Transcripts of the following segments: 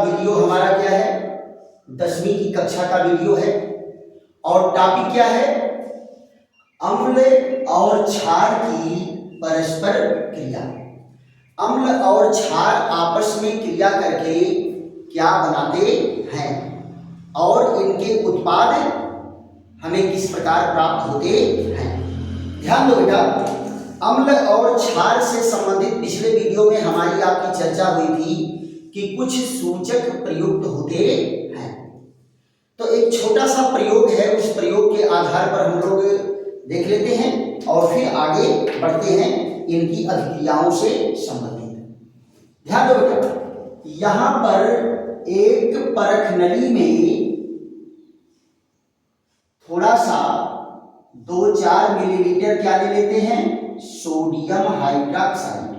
Video हमारा क्या है, 10वीं की कक्षा का वीडियो है और टॉपिक क्या है, अम्ल और क्षार की परस्पर क्रिया। अम्ल और क्षार आपस में क्रिया करके क्या बनाते हैं और इनके उत्पाद हमें किस प्रकार प्राप्त होते हैं। ध्यान दो बेटा, अम्ल और क्षार से संबंधित पिछले वीडियो में हमारी आपकी चर्चा हुई थी कि कुछ सूचक प्रयुक्त होते हैं। तो एक छोटा सा प्रयोग है, उस प्रयोग के आधार पर हम लोग देख लेते हैं और फिर आगे बढ़ते हैं इनकी अभिक्रियाओं से संबंधित। ध्यान दो बेटा, यहां पर एक परख नली में थोड़ा सा 2-4 मिलीलीटर क्या ले लेते हैं, सोडियम हाइड्रोक्साइड।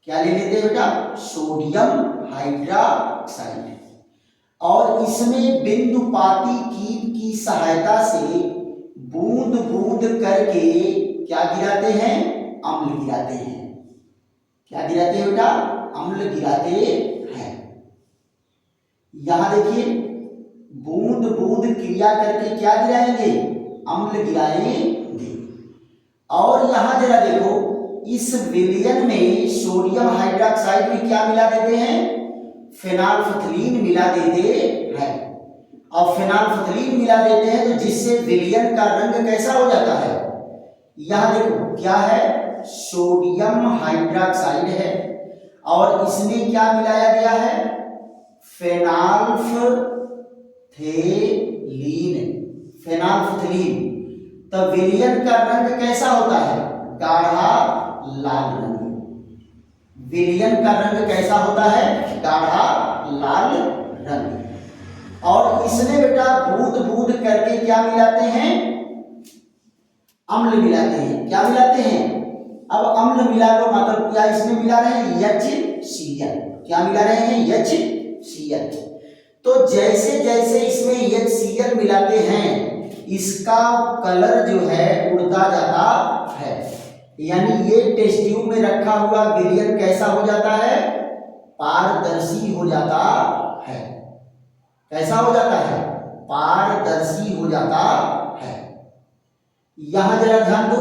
क्या ले लेते हैं बेटा, सोडियम हाइड्रोक्साइड। और इसमें बिंदुपाती कीट की सहायता से बूंद बूंद करके क्या गिराते हैं, अम्ल गिराते हैं। क्या गिराते हैं बेटा, अम्ल गिराते हैं। यहां देखिए, बूंद बूंद क्रिया करके क्या गिराएंगे, अम्ल गिराएंगे। और यहां जरा देखो, इस विलयन में सोडियम हाइड्रोक्साइड में क्या मिला देते हैं, फेनॉल्फथलीन मिला देते हैं। और फेनॉल्फथलीन मिला देते हैं तो जिससे विलयन का रंग कैसा हो जाता है, यहां देखो क्या है, सोडियम हाइड्रोक्साइड है और इसमें क्या मिलाया गया है, फेनॉल्फथलीन। फेनॉल्फथलीन। तो विलयन का रंग कैसा होता है, गाढ़ा लाल रंग। विलयन का रंग कैसा होता है, गाढ़ा लाल रंग। और इसमें बेटा बूंद बूंद करके क्या मिलाते हैं, अम्ल मिलाते हैं। क्या मिलाते हैं, अब अम्ल मिला तो मतलब क्या इसमें मिला रहे हैं, HCl। क्या मिला रहे हैं, HCl। तो जैसे जैसे इसमें HCl मिलाते हैं इसका कलर जो है उड़ता जाता है। यानी ये टेस्ट ट्यूब में रखा हुआ विलयन कैसा हो जाता है, पारदर्शी हो जाता है। कैसा हो जाता है, पारदर्शी हो जाता है। यहां जरा ध्यान दो,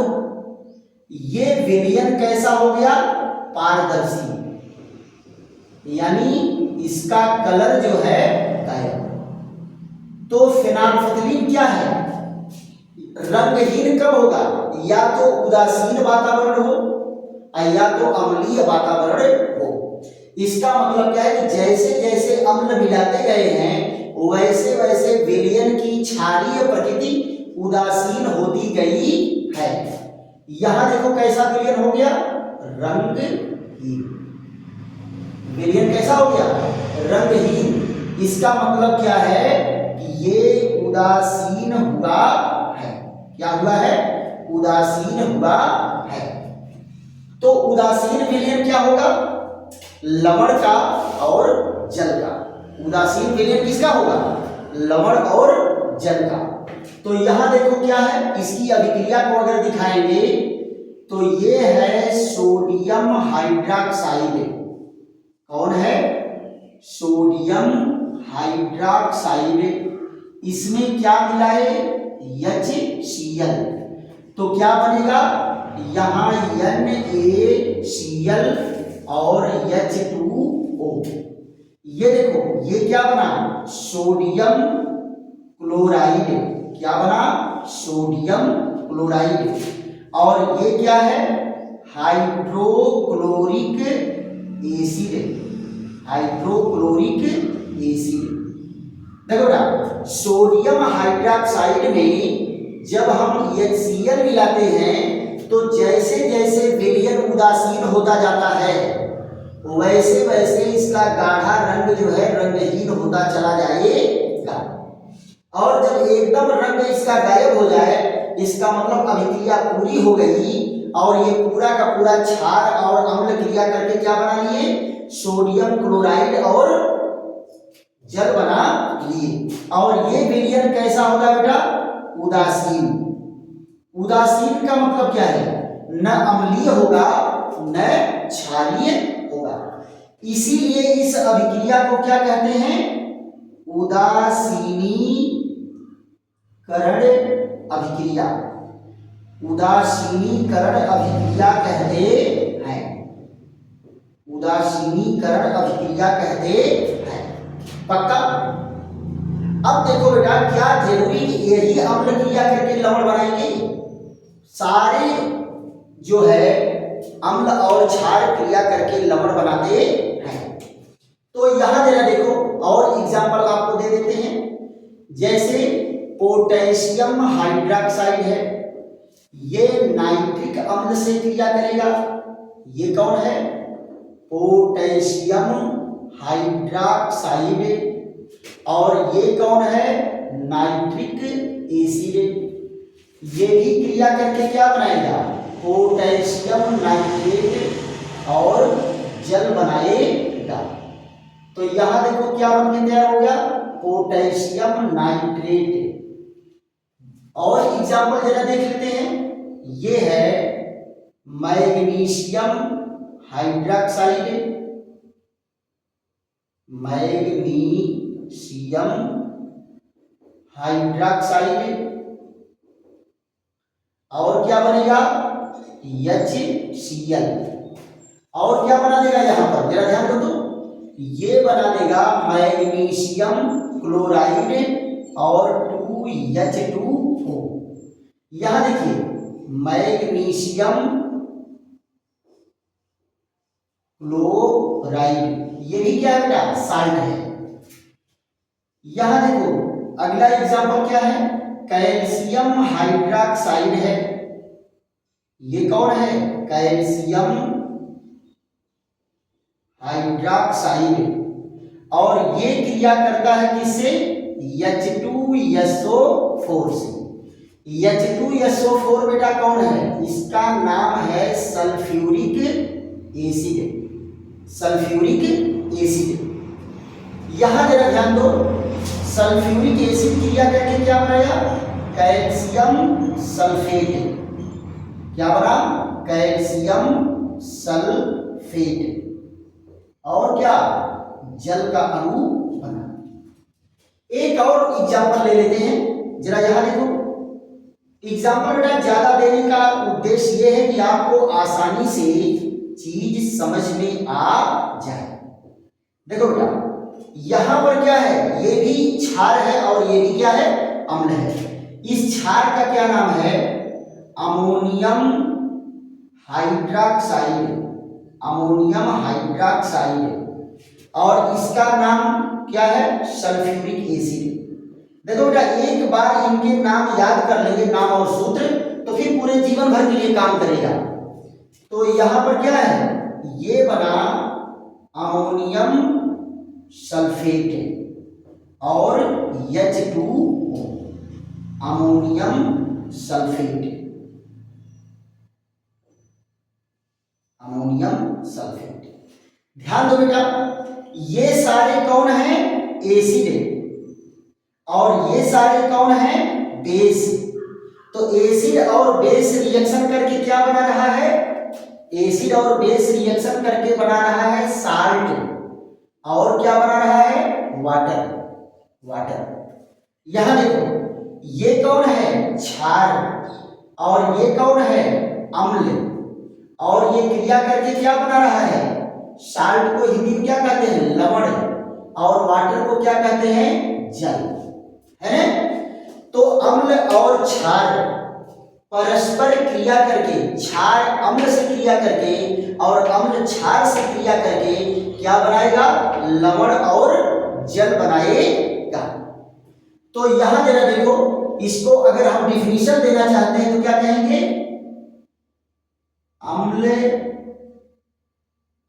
ये विलयन कैसा हो गया, पारदर्शी, यानी इसका कलर जो है गायब। तो फेनॉल्फथलीन क्या है, रंगहीन कब होगा, या तो उदासीन वातावरण हो या तो अम्लीय वातावरण हो। इसका मतलब क्या है कि जैसे जैसे अम्ल मिलाते गए हैं वैसे वैसे विलयन की क्षारीय प्रकृति उदासीन होती गई है। यहां देखो कैसा विलयन हो गया, रंगहीन। विलयन कैसा हो गया, रंगहीन। इसका मतलब क्या है कि ये उदासीन हुआ है। क्या हुआ है, उदासीन हुआ है। तो उदासीन विलयन क्या होगा, लवण का और जल का। उदासीन विलयन किसका होगा, लवण और जल का। तो यहां देखो क्या है, इसकी अभिक्रिया को अगर दिखाएंगे तो ये है सोडियम हाइड्रोक्साइड। कौन है, सोडियम हाइड्रोक्साइड। इसमें क्या मिलाए, HCl। तो क्या बनेगा, यहां NaCl और H2O। ये देखो ये क्या बना, सोडियम क्लोराइड। क्या बना, सोडियम क्लोराइड। और ये क्या है, हाइड्रोक्लोरिक एसिड। Hydrochloric acid. देखो ना, सोडियम हाइड्रोक्साइड में जब हम HCl मिलाते हैं तो जैसे जैसे विलयन उदासीन होता जाता है वैसे वैसे इसका गाढ़ा रंग जो है रंगहीन होता चला जाएगा। और जब एकदम रंग इसका गायब हो जाए इसका मतलब अभिक्रिया पूरी हो गई और ये पूरा का पूरा क्षार और अम्ल क्रिया करके क्या बना लिए, सोडियम क्लोराइड और जल बना लिए। और ये विलयन कैसा होगा बेटा, उदासीन। उदासीन का मतलब क्या है, न अम्लीय होगा न क्षारीय होगा। इसीलिए इस अभिक्रिया को क्या कहते हैं? उदासीनीकरण अभिक्रिया। उदासीनीकरण अभिक्रिया कहते हैं। उदासीनीकरण अभिक्रिया कहते हैं। पक्का? अब देखो बेटा, क्या जरूरी यही अम्ल क्रिया करके लवण बनाएंगे? सारे जो है अम्ल और क्षार क्रिया करके लवण बनाते हैं। तो यहां जरा देखो और एग्जाम्पल आपको दे देते हैं। जैसे पोटेशियम हाइड्रोक्साइड है, ये नाइट्रिक अम्ल से क्रिया करेगा। ये कौन है? Potassium hydroxide. और ये कौन है? Nitric acid. ये भी क्रिया करके क्या बनाएगा? पोटेशियम नाइट्रेट और जल बनाएगा। तो यहां देखो क्या बन के तैयार हो गया? Potassium nitrate. और एग्जाम्पल जरा देख लेते हैं। ये है मैग्नीशियम हाइड्रोक्साइड। Magnesium hydroxide. और क्या बनेगा? HCl। और क्या बना देगा यहां पर? जरा ध्यान दो तो। ये बना देगा मैग्नीशियम क्लोराइड और 2H2O। यहां देखिए मैग्नीशियम क्लोराइड, ये भी क्या है बेटा? साल्ट है। यहां देखो अगला एग्जांपल क्या है? कैल्शियम हाइड्रोक्साइड है। ये कौन है? Calcium hydroxide. और ये क्रिया करता है किससे? H2SO4 से। H2SO4 बेटा कौन है? इसका नाम है सल्फ्यूरिक एसिड। Sulphuric acid. यहां जरा ध्यान दो, सल्फ्यूरिक एसिड क्रिया करके क्या बनाया? Calcium sulphate. क्या बना? Calcium sulphate. और क्या? जल का अणु बना। एक और एग्जाम्पल ले लेते हैं। जरा यहां देखो, एग्जाम्पल बेटा ज्यादा देने का उद्देश्य यह है कि आपको आसानी से चीज समझ में आ जाए। देखो बेटा यहां पर क्या है? ये भी क्षार है और ये भी क्या है? अम्ल है। इस क्षार का क्या नाम है? Ammonium hydroxide. Ammonium hydroxide. और इसका नाम क्या है? Sulphuric acid. देखो बेटा एक बार इनके नाम याद कर लेंगे, नाम और सूत्र, तो फिर पूरे जीवन भर के लिए काम करेगा। तो यहां पर क्या है? ये बना अमोनियम सल्फेट और H2O। Ammonium sulphate. Ammonium sulphate. ध्यान दो बेटा, ये सारे कौन हैं? एसिड। और ये सारे कौन हैं? बेस। तो एसिड और बेस रिएक्शन करके क्या बना रहा है? एसिड और बेस रिएक्शन करके बना रहा है साल्ट। और क्या बना रहा है? वाटर। वाटर। यहां देखो ये कौन है? क्षार। और ये कौन है? अम्ल। और ये क्रिया करके क्या बना रहा है? साल्ट को हिंदी में क्या कहते हैं? लवण। और वाटर को क्या कहते हैं? जल। है ना? तो अम्ल और क्षार परस्पर क्रिया करके, क्षार अम्ल से क्रिया करके और अम्ल क्षार से क्रिया करके क्या बनाएगा? लवण और जल बनाएगा। तो यहां जरा देखो, इसको अगर हम डिफिनीशन देना चाहते हैं तो क्या कहेंगे? अम्ल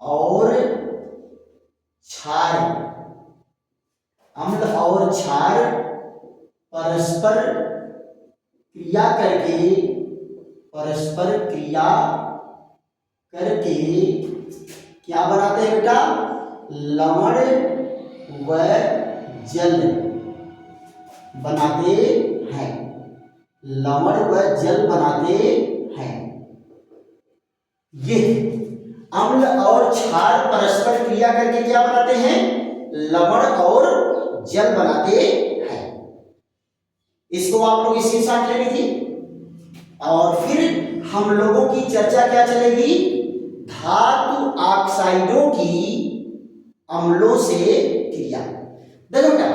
और क्षार। अम्ल और क्षार परस्पर क्रिया करके, परस्पर क्रिया करके क्या बनाते हैं बेटा? लवण व जल बनाते हैं। लवण व जल बनाते हैं। ये अम्ल और क्षार परस्पर क्रिया करके क्या बनाते हैं? लवण और जल बनाते हैं। इसको आप लोग स्क्रीनशॉट ले लीजिए। और फिर हम लोगों की चर्चा क्या चलेगी? धातु ऑक्साइडों की अम्लों से क्रिया। देखो बेटा,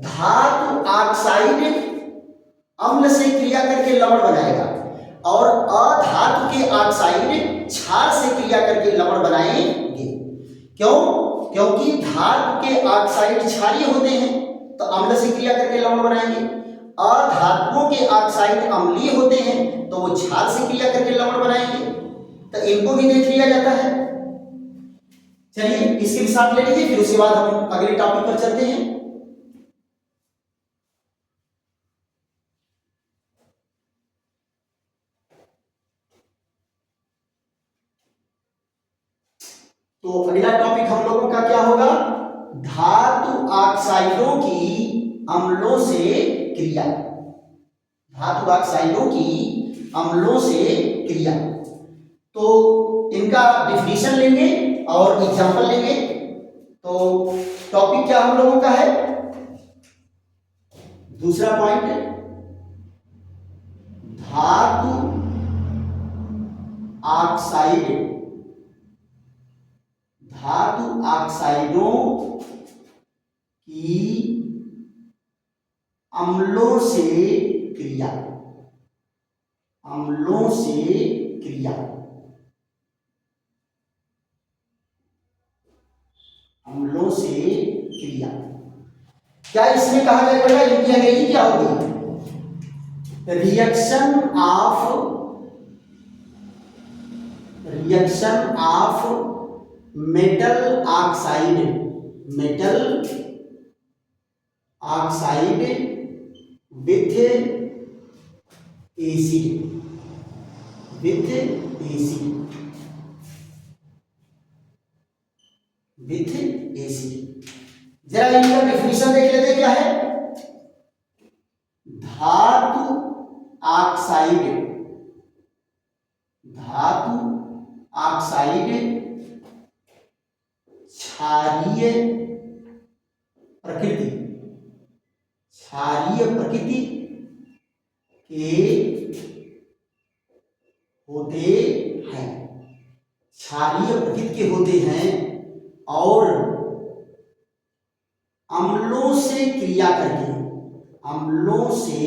धातु ऑक्साइड अम्ल से क्रिया करके लवण बनाएगा और अधातु के ऑक्साइड क्षार से क्रिया करके लवण बनाएंगे। क्यों? क्योंकि धातु के ऑक्साइड क्षारीय होते हैं तो अम्ल से क्रिया करके लवण बनाएंगे। अधातुओं के ऑक्साइड अम्लीय होते हैं तो वो क्षार से क्रिया करके लवण बनाएंगे। तो इनको भी देख लिया जाता है। चलिए इसके भी साथ ले लीजिए, फिर उसके बाद हम अगले टॉपिक पर चलते हैं। तो अगला टॉपिक हम लोगों का क्या होगा? धातु ऑक्साइडों की अम्लों से क्रिया। धातु ऑक्साइडों की अम्लों से क्रिया। तो इनका डिफिनीशन लेंगे और एग्जांपल लेंगे। तो टॉपिक क्या हम लोगों का है? दूसरा पॉइंट, धातु ऑक्साइड, धातु ऑक्साइडों की अम्लों से क्रिया। अम्लों से क्रिया। अम्लों से क्रिया। क्या इसमें कहा जाएगा? इनकी अंग्रेजी क्या होगी? Reaction of metal oxide, metal oxide with acid, with acid, with acid. जरा इनका डिफिनीशन देख लेते हैं क्या है। धातु ऑक्साइड, धातु ऑक्साइड क्षारीय प्रकृति, क्षारीय प्रकृति के होते हैं, क्षारीय प्रकृति के होते हैं और अम्लों से क्रिया करके, अम्लों से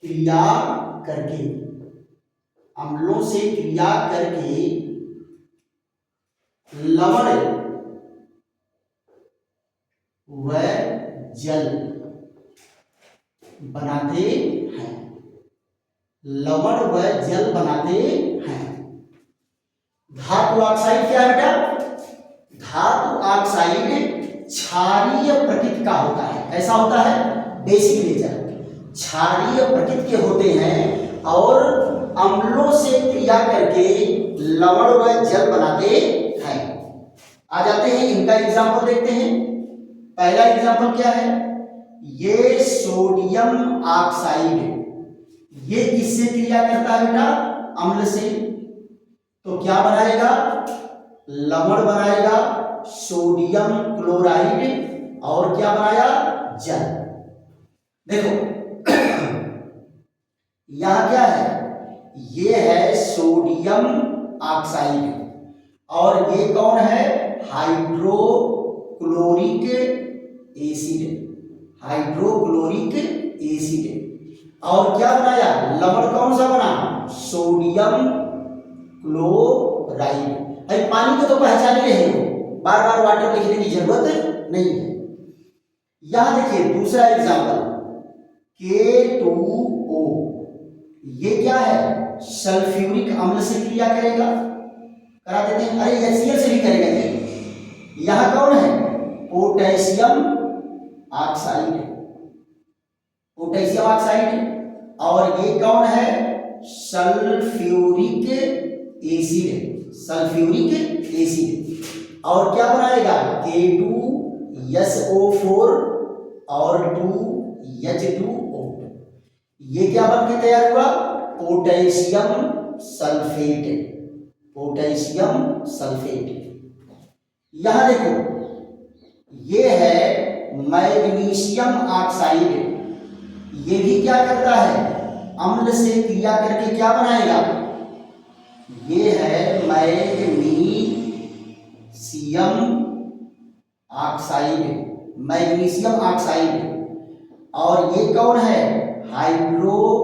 क्रिया करके, अम्लों से क्रिया करके लवण व जल बनाते हैं, लवण व जल बनाते हैं। धातु ऑक्साइड क्या है बेटा? धातु ऑक्साइड क्षारीय प्रकृति का होता है। कैसा होता है? बेसिक नेचर, क्षारीय प्रकृति के होते हैं और अम्लों से क्रिया करके लवण व जल बनाते हैं। आ जाते हैं इनका एग्जाम्पल देखते हैं। पहला एग्जाम्पल क्या है? ये सोडियम ऑक्साइड, ये किससे क्रिया करता है बेटा? अम्ल से। तो क्या बनाएगा? लवण बनाएगा, सोडियम क्लोराइड, और क्या बनाया? जल। देखो यहां क्या है? ये है सोडियम ऑक्साइड और ये कौन है? Hydrochloric acid, hydrochloric acid. और क्या बनाया? लवण कौन सा बना? Sodium chloride. अरे पानी को तो पहचान ही रहे हो, बार बार वाटर लिखने की जरूरत नहीं है। यहां देखिए दूसरा एग्जांपल, K2O, ये क्या है? सल्फ्यूरिक अम्ल से क्रिया करेगा, करा देते हैं। अरे HCl से भी करेगा जी। यहां कौन है? Potassium oxide, potassium oxide. और ये कौन है? Sulphuric acid, sulphuric acid. और क्या बनाएगा? K2SO4 और 2H2O। ये क्या बन के तैयार हुआ? Potassium sulphate, potassium sulphate. यहां देखो ये है मैग्नीशियम ऑक्साइड, ये भी क्या करता है, अम्ल से क्रिया करके क्या बनाएगा, ये है मैग्नीशियम ऑक्साइड, मैग्नीशियम ऑक्साइड। और ये कौन है, हाइड्रोक्लोरिक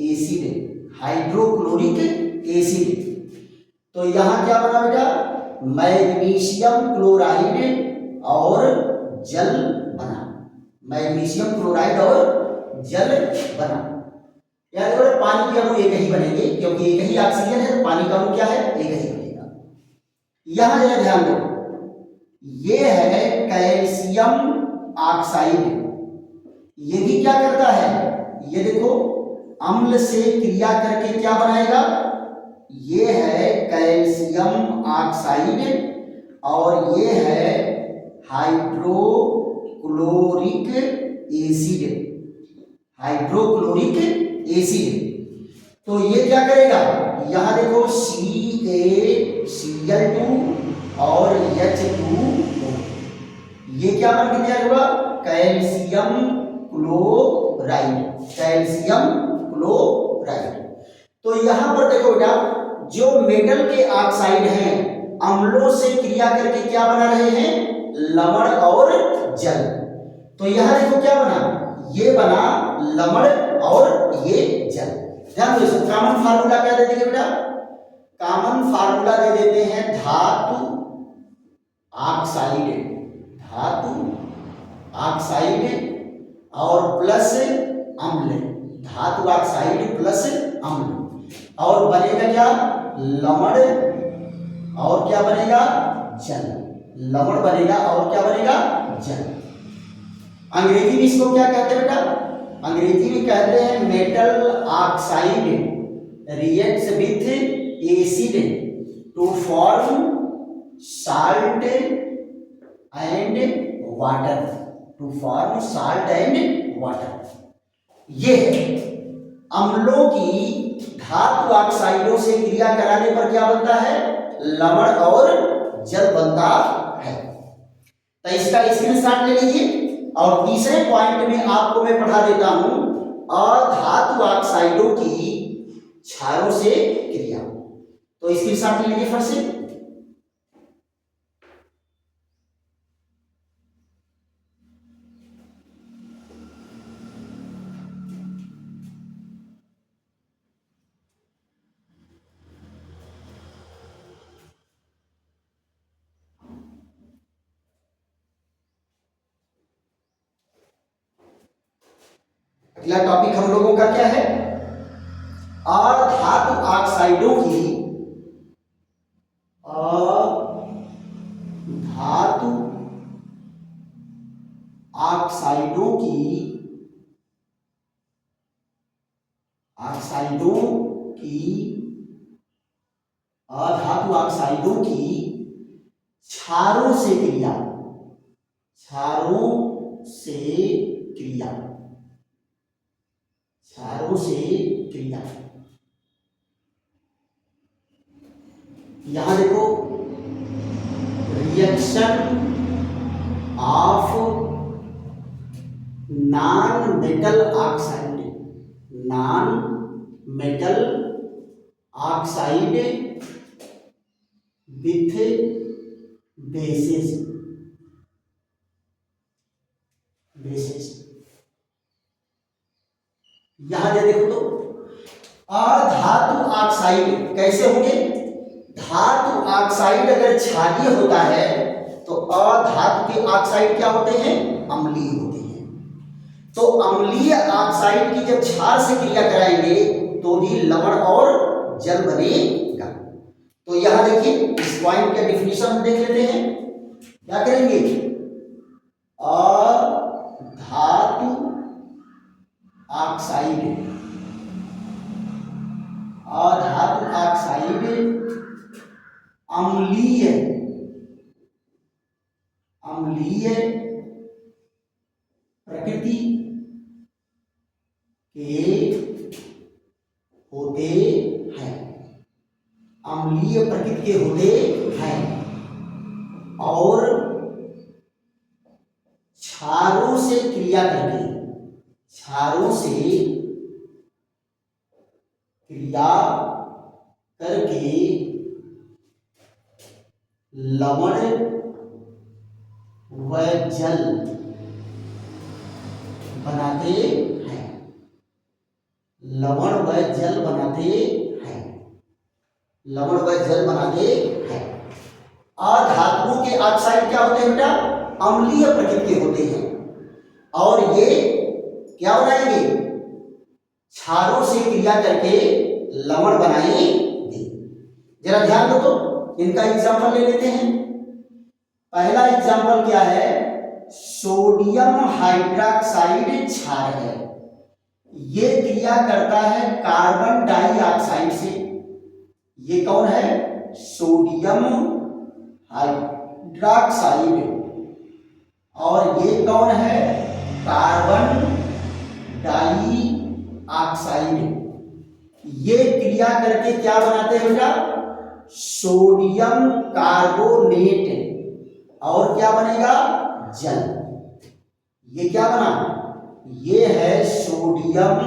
एसिड, हाइड्रोक्लोरिक एसिड। तो यहां क्या बना बेटा, मैग्नीशियम क्लोराइड और जल बना, मैग्नीशियम क्लोराइड और जल बना। याद रखो पानी के अणु एक ही बनेंगे, क्योंकि एक ही ऑक्सीजन है तो पानी का अणु क्या है, एक ही बनेगा। यहां जरा ध्यान दो, ये है कैल्शियम ऑक्साइड, ये भी क्या करता है, ये देखो अम्ल से क्रिया करके क्या बनाएगा, ये है कैल्शियम ऑक्साइड और ये है हाइड्रोक्लोरिक एसिड, हाइड्रोक्लोरिक एसिड। तो ये क्या करेगा, यहां देखो CaCl2 और H2O, ये क्या बन के तैयार हुआ, कैल्शियम क्लोराइड, कैल्शियम क्लोराइड। तो यहां पर देखो बेटा, जो मेटल के ऑक्साइड हैं अम्लों से क्रिया करके क्या बना रहे हैं, लवण और जल। तो यहां देखो क्या बना, ये बना लवण और ये जल। ध्यान दो, कॉमन फार्मूला क्या दे देंगे बेटा, कॉमन फार्मूला दे देते हैं धातु ऑक्साइड, धातु ऑक्साइड और प्लस अम्ल, धातु ऑक्साइड प्लस अम्ल, और बनेगा क्या, लवण और क्या बनेगा, जल, लवण बनेगा और क्या बनेगा, जल। अंग्रेजी में इसको क्या कहते हैं बेटा, अंग्रेजी में कहते हैं metal oxide reacts with acid to form salt and water, to form salt and water. ये अम्लों की धातु ऑक्साइडों से क्रिया कराने पर क्या बनता है, लवण और जल बनता है। तो इसका स्क्रीनशॉट ले लीजिए। और तीसरे पॉइंट में आपको मैं पढ़ा देता हूं अधातु ऑक्साइडों की क्षारों से क्रिया। तो स्क्रीनशॉट ले लीजिए फिर से। अगला टॉपिक हम लोगों का क्या है, अधातु ऑक्साइडों की, अधातु ऑक्साइडों की, ऑक्साइडों की, अधातु ऑक्साइडों की क्षारों से क्रिया, क्षारों से क्रिया, क्षारों से क्रिया। यहां देखो reaction of non metal oxide, non metal oxide with basis, basis. यहां दे देखो तो अधातु ऑक्साइड कैसे होंगे, धातु ऑक्साइड अगर क्षारीय होता है तो अधातु के ऑक्साइड क्या होते हैं, अम्लीय होते हैं। तो अम्लीय ऑक्साइड की जब क्षार से क्रिया कराएंगे तो भी लवण और जल बनेगा। तो यहां देखिए इस पॉइंट का डिफिनीशन देख लेते हैं। क्या करेंगे, अधातु ऑक्साइड, अधातु ऑक्साइड अम्लीय, अम्लीय प्रकृति के होते हैं, अम्लीय प्रकृति के होते हैं और क्षारों से क्रिया करके, क्षारों से क्रिया करके लवण व जल बनाते हैं, लवण व जल बनाते हैं, लवण व जल बनाते हैं। अधातुओं के ऑक्साइड क्या होते हैं बेटा? अम्लीय प्रकृति के होते हैं और ये क्या बनाएंगे? क्षारों से क्रिया करके लवण बनाएंगे। जरा ध्यान दो तो इनका एग्जाम्पल ले लेते हैं। पहला एग्जाम्पल क्या है? सोडियम हाइड्रोक्साइड क्षार है, ये क्रिया करता है कार्बन डाइऑक्साइड से। ये कौन है? Sodium hydroxide. और ये कौन है? Carbon dioxide. ये क्रिया करके क्या बनाते हैं बेटा? Sodium carbonate. और क्या बनेगा? जल। ये क्या बना? ये है सोडियम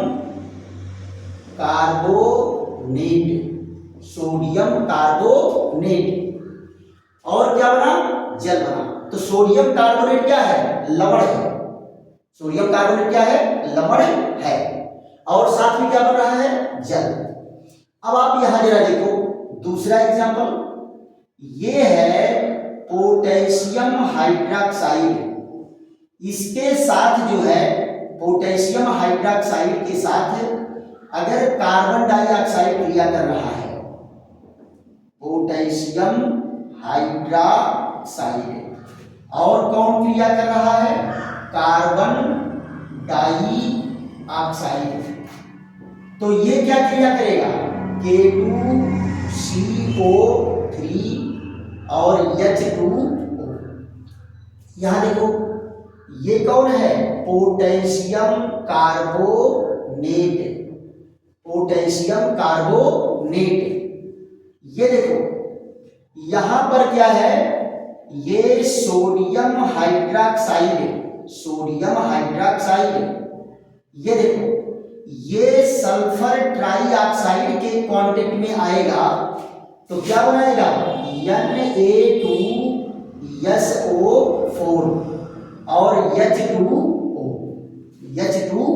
कार्बोनेट, सोडियम कार्बोनेट। और क्या बना? जल बना। तो सोडियम कार्बोनेट क्या है? लवण है। सोडियम कार्बोनेट क्या है? लवण है। और साथ में क्या बन रहा है? जल। अब आप यहां जरा देखो दूसरा एग्जांपल, ये है पोटेशियम हाइड्रोक्साइड। इसके साथ जो है पोटेशियम हाइड्रोक्साइड के साथ अगर कार्बन डाइऑक्साइड क्रिया कर रहा है, पोटेशियम हाइड्रोक्साइड, और कौन क्रिया कर रहा है? Carbon dioxide. तो ये क्या क्रिया करेगा? K2CO3 और H2O। यहां देखो ये कौन है? Potassium carbonate, potassium carbonate. ये देखो यहां पर क्या है? ये सोडियम हाइड्रोक्साइड, सोडियम हाइड्रोक्साइड। ये देखो ये सल्फर ट्राइऑक्साइड के कांटेक्ट में आएगा तो क्या बनाएगा? Na2SO4 और H2O, H2O।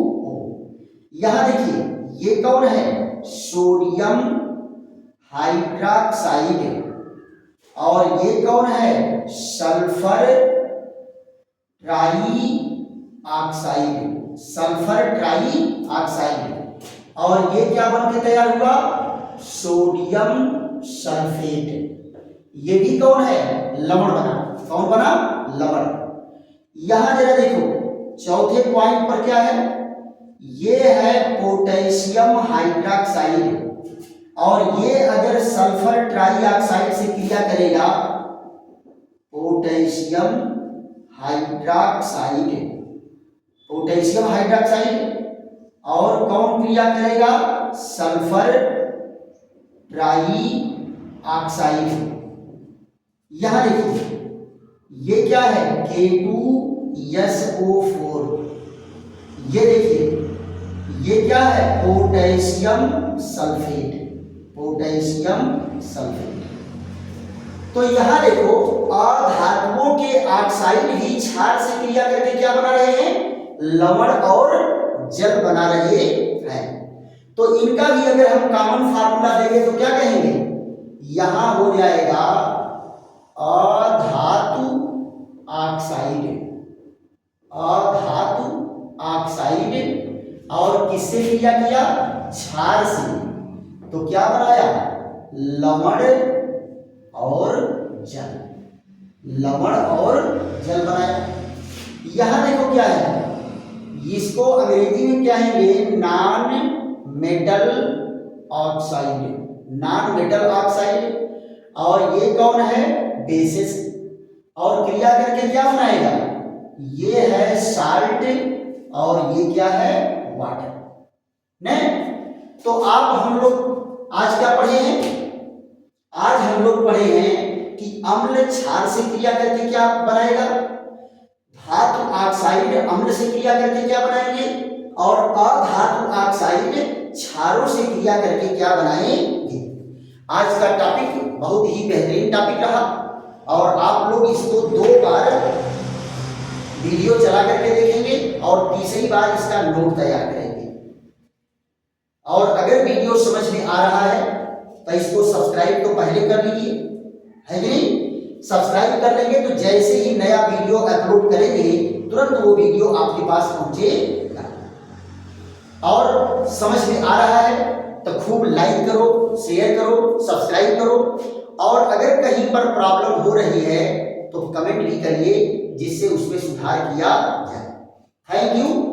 यहां देखिए ये कौन है? Sodium hydroxide. और ये कौन है? Sulphur trioxide, sulphur trioxide. और ये क्या बन के तैयार हुआ? Sodium sulphate. ये भी कौन है? लवण बना। कौन बना? लवण। यहां जरा देखो चौथे पॉइंट पर क्या है? ये है पोटेशियम हाइड्रोक्साइड और ये अगर सल्फर ट्राइऑक्साइड से क्रिया करेगा, पोटेशियम हाइड्रोक्साइड, पोटेशियम हाइड्रोक्साइड, और कौन क्रिया करेगा? Sulphur trioxide. यहां देखिए ये क्या है? K2SO4। ये देखिए ये क्या है? Potassium sulphate, potassium sulphate. तो यहां देखो अधातुओं के ऑक्साइड ही क्षार से क्रिया करके क्या बना रहे हैं? लवण और जल बना रहे हैं। तो इनका भी अगर हम कॉमन फार्मूला देंगे तो क्या कहेंगे? यहां हो जाएगा अधातु ऑक्साइड, अधातु ऑक्साइड। और किससे क्रिया किया? क्षार से। तो क्या बनाया? लवण और जल, लवण और जल बनाया। यहां देखो क्या है? इसको अंग्रेजी में क्या कहेंगे? Non metal oxide, non metal oxide. और ये कौन है? बेसिस। और क्रिया करके क्या बनाएगा? ये है साल्ट और ये क्या है? वाटर। नहीं तो आप हम लोग आज क्या पढ़े हैं? आज हम लोग पढ़े हैं कि अम्ल क्षार से क्रिया करके क्या बनाएगा, धातु ऑक्साइड अम्ल से क्रिया करके क्या बनाएंगे, और अधातु ऑक्साइड क्षारों से क्रिया करके क्या बनाएंगे। आज का टॉपिक बहुत ही बेहतरीन टॉपिक रहा और आप लोग इसको 2 बार वीडियो चला करके देखेंगे और तीसरी बार इसका नोट तैयार करेंगे। और अगर वीडियो समझ में आ रहा है तो इसको सब्सक्राइब तो पहले कर लीजिए, है कि नहीं? सब्सक्राइब कर लेंगे तो जैसे ही नया वीडियो अपलोड करेंगे तुरंत वो वीडियो आपके पास पहुंचेगा। और समझ में आ रहा है तो खूब लाइक करो, शेयर करो, सब्सक्राइब करो, और अगर कहीं पर प्रॉब्लम हो रही है तो कमेंट भी करिए जिससे उसमें सुधार किया जाए। Thank you.